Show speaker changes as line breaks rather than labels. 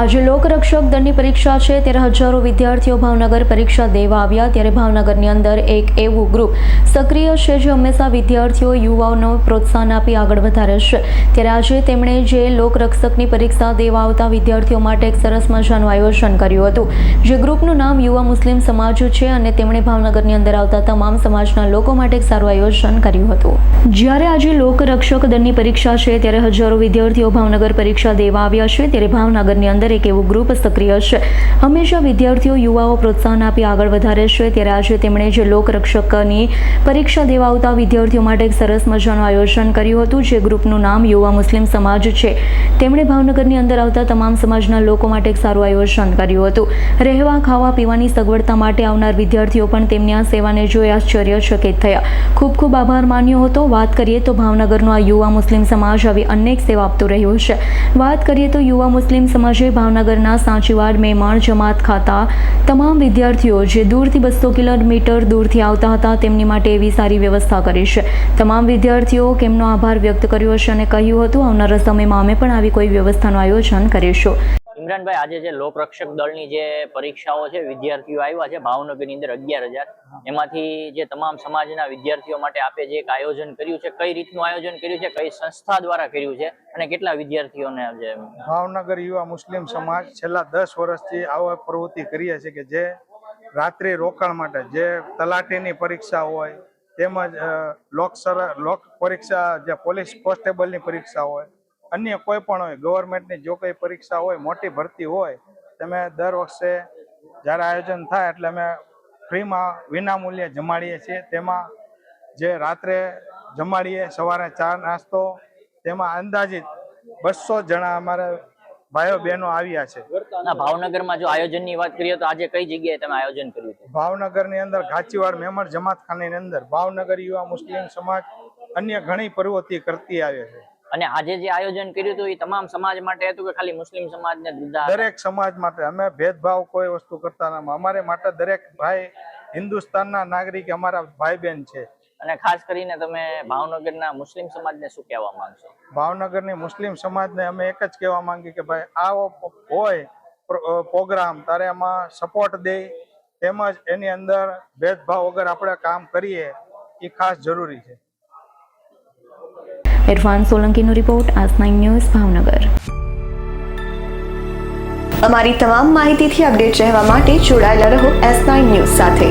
આજે લોકરક્ષક દળની પરીક્ષા છે ત્યારે હજારો વિદ્યાર્થીઓ ભાવનગર પરીક્ષા દેવા આવ્યા ત્યારે ભાવનગરની અંદર એક એવું ગ્રુપ સક્રિય છે જે હંમેશા વિદ્યાર્થીઓ યુવાઓને પ્રોત્સાહન આપી આગળ વધારે છે ત્યારે આજે તેમણે જે લોકરક્ષકની પરીક્ષા દેવા આવતા વિદ્યાર્થીઓ માટે એક સરસ મજાનું આયોજન કર્યું હતું જે ગ્રુપનું નામ યુવા મુસ્લિમ સમાજ છે અને તેમણે ભાવનગરની અંદર આવતા તમામ સમાજના લોકો માટે એક સારું આયોજન કર્યું હતું। જ્યારે આજે લોકરક્ષક દળની પરીક્ષા છે ત્યારે હજારો વિદ્યાર્થીઓ ભાવનગર પરીક્ષા દેવા આવ્યા છે ત્યારે ભાવનગરની અંદર એક એવું ગ્રુપ સક્રિય છે હંમેશા વિદ્યાર્થીઓ યુવાઓ પ્રોત્સાહન આપી આગળ વધારે છે ત્યારે આજે તેમણે જે લોકરક્ષકની પરીક્ષા દેવા આવતા વિદ્યાર્થીઓ માટે એક સરસ મજાનું આયોજન કર્યું હતું જે ગ્રુપનું નામ યુવા મુસ્લિમ સમાજ છે તેમણે ભાવનગરની અંદર આવતા તમામ સમાજના લોકો માટે એક સારું આયોજન કર્યું હતું। રહેવા ખાવા પીવાની સગવડતા માટે આવનાર વિદ્યાર્થીઓ પણ તેમની આ સેવાને જોઈ આશ્ચર્યચકિત થયા। ખૂબ ખૂબ આભાર માન્યો હતો। વાત કરીએ તો ભાવનગરનો આ યુવા મુસ્લિમ સમાજ આવી અનેક સેવા આપતું રહ્યું છે। વાત કરીએ તો યુવા મુસ્લિમ સમાજે ભાવનગરના સાંચીવાડ મેમણ જમાત ખાતા તમામ વિદ્યાર્થીઓ જે દૂરથી 200 કિલોમીટર દૂરથી આવતા હતા તેમની માટે એવી સારી વ્યવસ્થા કરી છે। તમામ વિદ્યાર્થીઓ તેમનો આભાર વ્યક્ત કર્યો છે અને કહ્યું હતું આવનારા સમયમાં અમે પણ આવી કોઈ વ્યવસ્થાનું આયોજન કરીશું।
ઇમરાનભાઈ, આજે જે લોકરક્ષક દળની જે પરીક્ષાઓ છે વિદ્યાર્થીઓ આવ્યા છે ભાવનગરની અંદર 11,000 એમાંથી જે તમામ સમાજના વિદ્યાર્થીઓ માટે આપે જે એક આયોજન કર્યું છે, કઈ રીતનું આયોજન કર્યું છે, કઈ સંસ્થા દ્વારા કર્યું છે અને કેટલા વિદ્યાર્થીઓને જે
ભાવનગર યુવા મુસ્લિમ સમાજ છેલ્લા 10 વર્ષથી આવા પ્રવૃત્તિ કરીએ છીએ કે જે રાત્રિ રોકાણ માટે જે તલાટીની પરીક્ષા હોય તેમજ લોક પરીક્ષા જે પોલીસ કોન્સ્ટેબલની પરીક્ષા હોય અન્ય કોઈ પણ હોય ગવર્મેન્ટની જો કોઈ પરીક્ષા હોય મોટી ભરતી હોય તમે દર વર્ષે જ્યારે આયોજન થાય એટલે અમે ફ્રીમાં વિનામૂલ્યે જમાડીએ છીએ। તેમાં જે રાત્રે જમાડીએ સવારે ચા નાસ્તો તેમાં અંદાજિત 200 જણા અમારે ભાઈઓ બહેનો આવ્યા છે।
ભાવનગરમાં જો આયોજનની વાત કરીએ તો આજે કઈ જગ્યાએ તમે આયોજન કર્યું છે?
ભાવનગરની અંદર ઘાચીવાડ મેમણ જમાતખાનાની અંદર ભાવનગર યુવા મુસ્લિમ સમાજ અન્ય ઘણી પ્રવૃત્તિ કરતી આવે છે।
અને આજે જે આયોજન કર્યું હતું એ તમામ સમાજ માટે હતું કે ખાલી મુસ્લિમ સમાજને દીધા?
દરેક સમાજ માટે। અમે ભેદભાવ કોઈ વસ્તુ કરતા નથી। અમારે માટે દરેક ભાઈ હિન્દુસ્તાનના નાગરિક અમારા ભાઈ બહેન છે।
અને ખાસ કરીને તમે ભાવનગરના મુસ્લિમ સમાજને શું કહેવા માંગશો?
ભાવનગરની મુસ્લિમ સમાજને અમે એક જ કહેવા માંગીએ કે ભાઈ આવો હોય પ્રોગ્રામ તારે એમાં સપોર્ટ દે તેમજ એની અંદર ભેદભાવ વગર આપણે કામ કરીએ એ ખાસ જરૂરી છે।
ઇરફાન સોલંકીનો રિપોર્ટ આજ9 ન્યૂઝ ભાવનગર।
અમારી તમામ માહિતીથી અપડેટ રહેવા માટે જોડાયેલા રહો S9 ન્યૂઝ સાથે।